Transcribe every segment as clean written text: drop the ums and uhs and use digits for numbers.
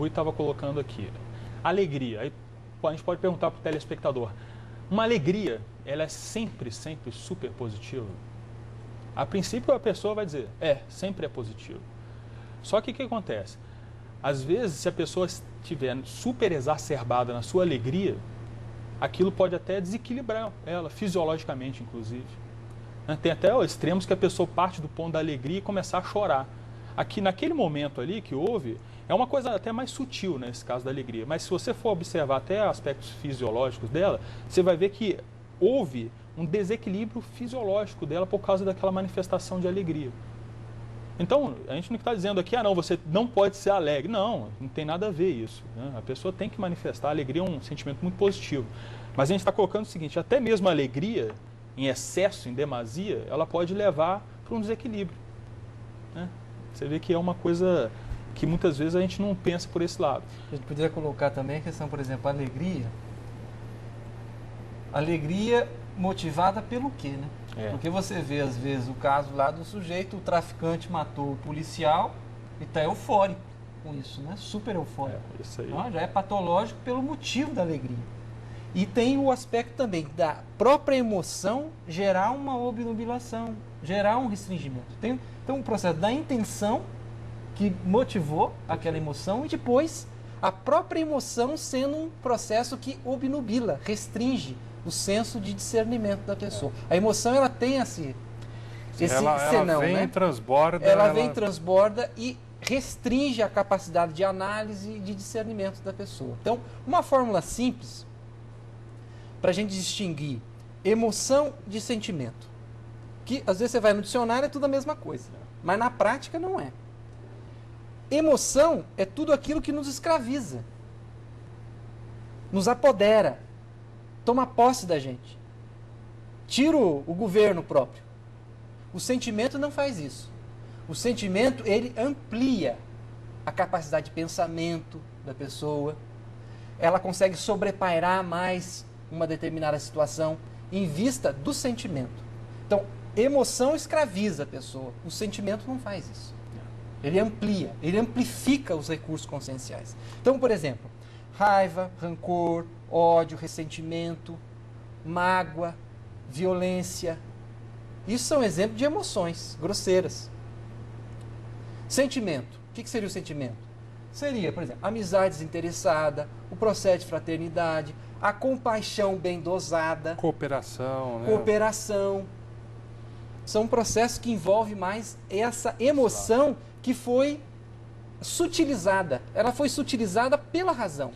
Rui estava colocando aqui. Alegria. Aí a gente pode perguntar para o telespectador. Uma alegria, ela é sempre super positiva? A princípio a pessoa vai dizer, sempre é positivo. Só que o que acontece? Às vezes, se a pessoa estiver super exacerbada na sua alegria, aquilo pode até desequilibrar ela, fisiologicamente, inclusive. Tem até extremos que a pessoa parte do ponto da alegria e começar a chorar. Aqui, naquele momento ali que houve, é uma coisa até mais sutil, nesse caso da alegria. Mas se você for observar até aspectos fisiológicos dela, você vai ver que houve um desequilíbrio fisiológico dela por causa daquela manifestação de alegria. Então, a gente não está dizendo aqui, não, você não pode ser alegre. Não, não tem nada a ver isso. A pessoa tem que manifestar. A alegria é um sentimento muito positivo. Mas a gente está colocando o seguinte, até mesmo a alegria, em excesso, em demasia, ela pode levar para um desequilíbrio. Você vê que é uma coisa que muitas vezes a gente não pensa por esse lado. A gente poderia colocar também a questão, por exemplo, alegria. Alegria motivada pelo quê, né? Porque você vê, às vezes, o caso lá do sujeito, o traficante matou o policial e está eufórico com isso, né? Super eufórico. Isso aí. Então, já é patológico pelo motivo da alegria. E tem o aspecto também da própria emoção gerar uma obnubilação, gerar um restringimento. Então, o processo da intenção que motivou aquela emoção e depois a própria emoção sendo um processo que obnubila, restringe o senso de discernimento da pessoa. A emoção, ela tem esse senão, vem, né? Transborda. Ela vem, transborda e restringe a capacidade de análise e de discernimento da pessoa. Então, uma fórmula simples para a gente distinguir emoção de sentimento. Que às vezes você vai no dicionário, é tudo a mesma coisa. Mas na prática não é. Emoção é tudo aquilo que nos escraviza. Nos apodera. Toma posse da gente. Tira o governo próprio. O sentimento não faz isso. O sentimento, ele amplia a capacidade de pensamento da pessoa. Ela consegue sobrepairar mais uma determinada situação em vista do sentimento. Então, emoção escraviza a pessoa. O sentimento não faz isso. Ele amplia, ele amplifica os recursos conscienciais. Então, por exemplo, raiva, rancor, ódio, ressentimento, mágoa, violência. Isso são exemplos de emoções grosseiras. Sentimento. O que seria o sentimento? Seria, por exemplo, amizade desinteressada, o processo de fraternidade, a compaixão bem dosada. Cooperação, né? Cooperação. São processos que envolvem mais essa emoção que foi sutilizada. Ela foi sutilizada pela razão,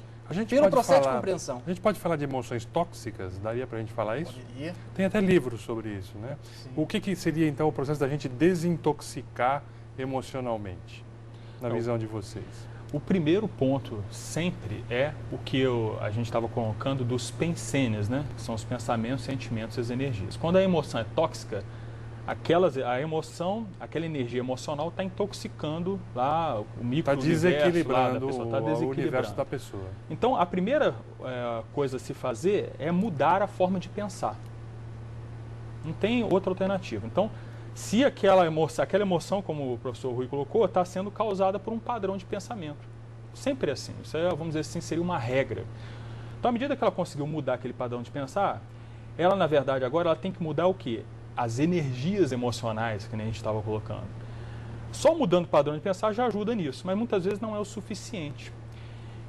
pelo processo de compreensão. A gente pode falar de emoções tóxicas? Daria para a gente falar isso? Poderia. Tem até livros sobre isso, né? Sim. O que seria, então, o processo da gente desintoxicar emocionalmente, na visão de vocês? O primeiro ponto sempre é o que a gente estava colocando dos pensênios, né? Que são os pensamentos, sentimentos e as energias. Quando a emoção é tóxica, a emoção, aquela energia emocional está intoxicando lá o micro-universo. Está desequilibrando o universo da pessoa. Então, a primeira coisa a se fazer é mudar a forma de pensar. Não tem outra alternativa. Então, se aquela emoção, como o professor Rui colocou, está sendo causada por um padrão de pensamento. Sempre é assim. Isso é, vamos dizer assim, seria uma regra. Então, à medida que ela conseguiu mudar aquele padrão de pensar, ela, na verdade, agora ela tem que mudar o quê? As energias emocionais, que nem a gente estava colocando. Só mudando o padrão de pensar já ajuda nisso, mas muitas vezes não é o suficiente.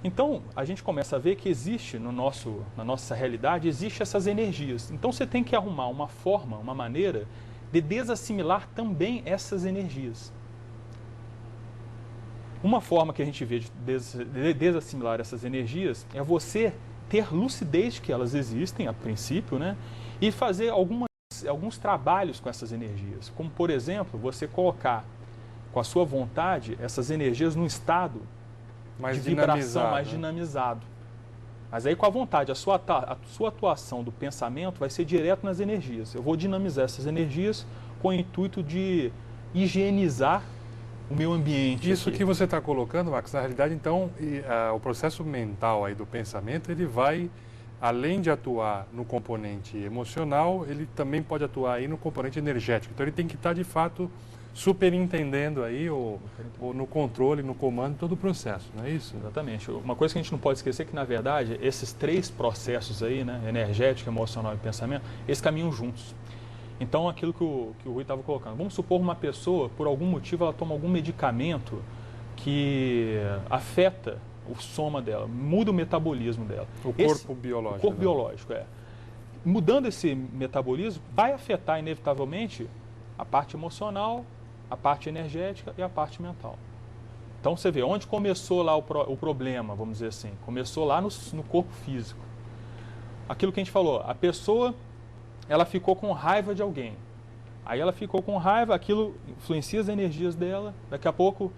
Então, a gente começa a ver que existe na nossa realidade, existe essas energias. Então, você tem que arrumar uma forma, uma maneira de desassimilar também essas energias. Uma forma que a gente vê de desassimilar essas energias é você ter lucidez de que elas existem, a princípio, né? E fazer alguns trabalhos com essas energias. Como, por exemplo, você colocar com a sua vontade essas energias num estado de vibração mais dinamizado. Mas aí com a vontade, a sua atuação do pensamento vai ser direto nas energias. Eu vou dinamizar essas energias com o intuito de higienizar o meu ambiente. Isso aqui. que você está colocando, Max, na realidade, então, o processo mental aí do pensamento, ele vai, além de atuar no componente emocional, ele também pode atuar aí no componente energético. Então, ele tem que estar, de fato, superintendendo aí ou no controle, no comando, todo o processo, não é isso? Exatamente. Uma coisa que a gente não pode esquecer é que, na verdade, esses 3 processos aí, né, energético, emocional e pensamento, eles caminham juntos. Então, aquilo que o Rui estava colocando, vamos supor uma pessoa, por algum motivo, ela toma algum medicamento que afeta o soma dela, muda o metabolismo dela. O corpo biológico. O corpo biológico, é. Mudando esse metabolismo, vai afetar, inevitavelmente, a parte emocional, a parte energética e a parte mental. Então, você vê, onde começou lá o problema, vamos dizer assim, começou lá no corpo físico. Aquilo que a gente falou, a pessoa, ela ficou com raiva de alguém. Aí ela ficou com raiva, aquilo influencia as energias dela, daqui a pouco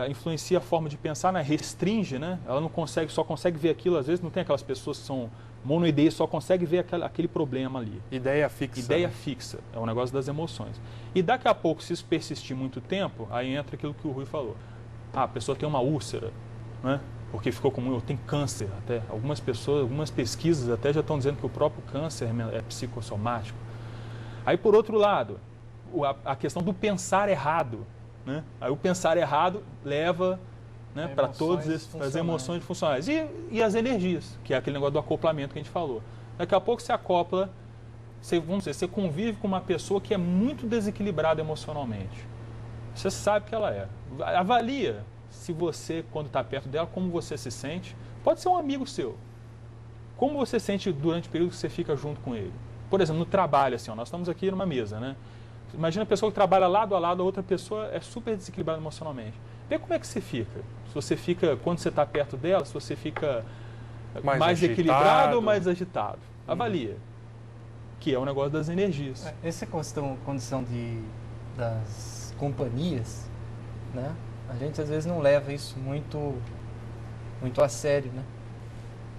influencia a forma de pensar, né? Restringe, né? Ela não consegue, só consegue ver aquilo, às vezes não tem aquelas pessoas que são monoideias, só consegue ver aquele problema ali. Ideia fixa. Ideia fixa, é um negócio das emoções. E daqui a pouco, se isso persistir muito tempo, aí entra aquilo que o Rui falou. Ah, a pessoa tem uma úlcera, né? Porque ficou com tem câncer até. Algumas pessoas, algumas pesquisas até já estão dizendo que o próprio câncer é psicossomático. Aí, por outro lado, a questão do pensar errado, né? Aí o pensar errado leva, né, para todas as emoções funcionais. E as energias, que é aquele negócio do acoplamento que a gente falou. Daqui a pouco você acopla, vamos dizer, você convive com uma pessoa que é muito desequilibrada emocionalmente. Você sabe que ela é. Avalia se você, quando está perto dela, como você se sente. Pode ser um amigo seu. Como você se sente durante o período que você fica junto com ele. Por exemplo, no trabalho, assim, ó, nós estamos aqui numa mesa, né? Imagina a pessoa que trabalha lado a lado, a outra pessoa é super desequilibrada emocionalmente. Vê como é que você fica. Se você fica, quando você está perto dela, se você fica mais equilibrado ou mais agitado. Avalia. Que é o negócio das energias. Essa condição das companhias, né? A gente às vezes não leva isso muito a sério, né?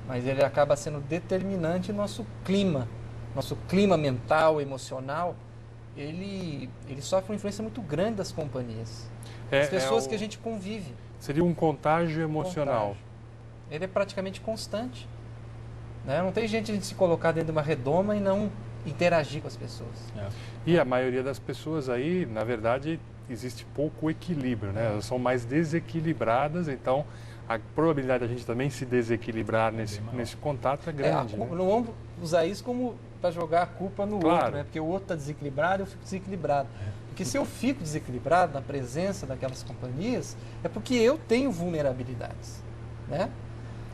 Mas ele acaba sendo determinante no nosso clima mental, emocional. Ele sofre uma influência muito grande das companhias. As pessoas que a gente convive. Seria um contágio emocional. Contágio. Ele é praticamente constante. Né? Não tem gente a gente se colocar dentro de uma redoma e não interagir com as pessoas. E a maioria das pessoas aí, na verdade, existe pouco equilíbrio, né? Elas são mais desequilibradas, então a probabilidade da gente também se desequilibrar nesse contato é grande. Né? Não vamos usar isso como para jogar a culpa no outro, né? Porque o outro está desequilibrado, eu fico desequilibrado. Porque se eu fico desequilibrado na presença daquelas companhias, é porque eu tenho vulnerabilidades, né?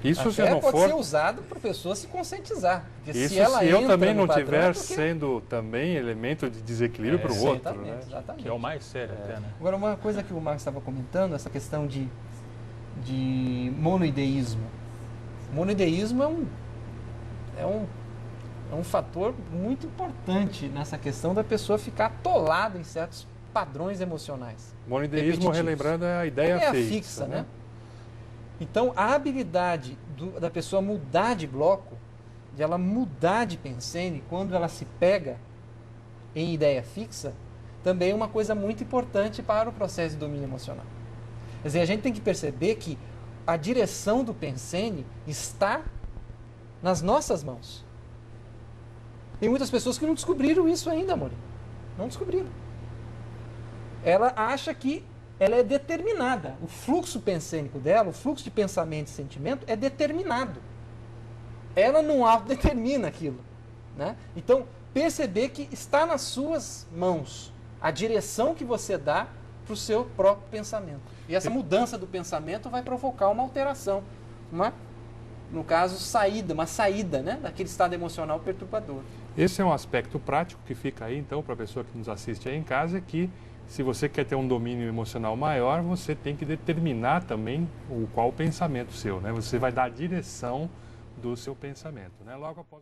Isso se não pode for... ser usado para a pessoa se conscientizar. Porque Isso se ela eu também não padrão, estiver sendo também elemento de desequilíbrio para o outro. Né? Exatamente. Que é o mais sério até, né? Agora, uma coisa que o Marcos estava comentando, essa questão de monoideísmo. Monoideísmo é um fator muito importante nessa questão da pessoa ficar atolada em certos padrões emocionais. Monoideísmo, relembrando, é a ideia fixa, né? Então, a habilidade da pessoa mudar de bloco, de ela mudar de pensene, quando ela se pega em ideia fixa, também é uma coisa muito importante para o processo de domínio emocional. Quer dizer, a gente tem que perceber que a direção do pensene está nas nossas mãos. Tem muitas pessoas que não descobriram isso ainda, amor. Não descobriram. Ela acha que ela é determinada. O fluxo pensênico dela, o fluxo de pensamento e sentimento é determinado. Ela não autodetermina aquilo. Né? Então, perceber que está nas suas mãos a direção que você dá para o seu próprio pensamento. E essa mudança do pensamento vai provocar uma alteração. No caso, uma saída, né, daquele estado emocional perturbador. Esse é um aspecto prático que fica aí, então, para a pessoa que nos assiste aí em casa, que se você quer ter um domínio emocional maior, você tem que determinar também qual o pensamento seu, né? Você vai dar a direção do seu pensamento, né? Logo após...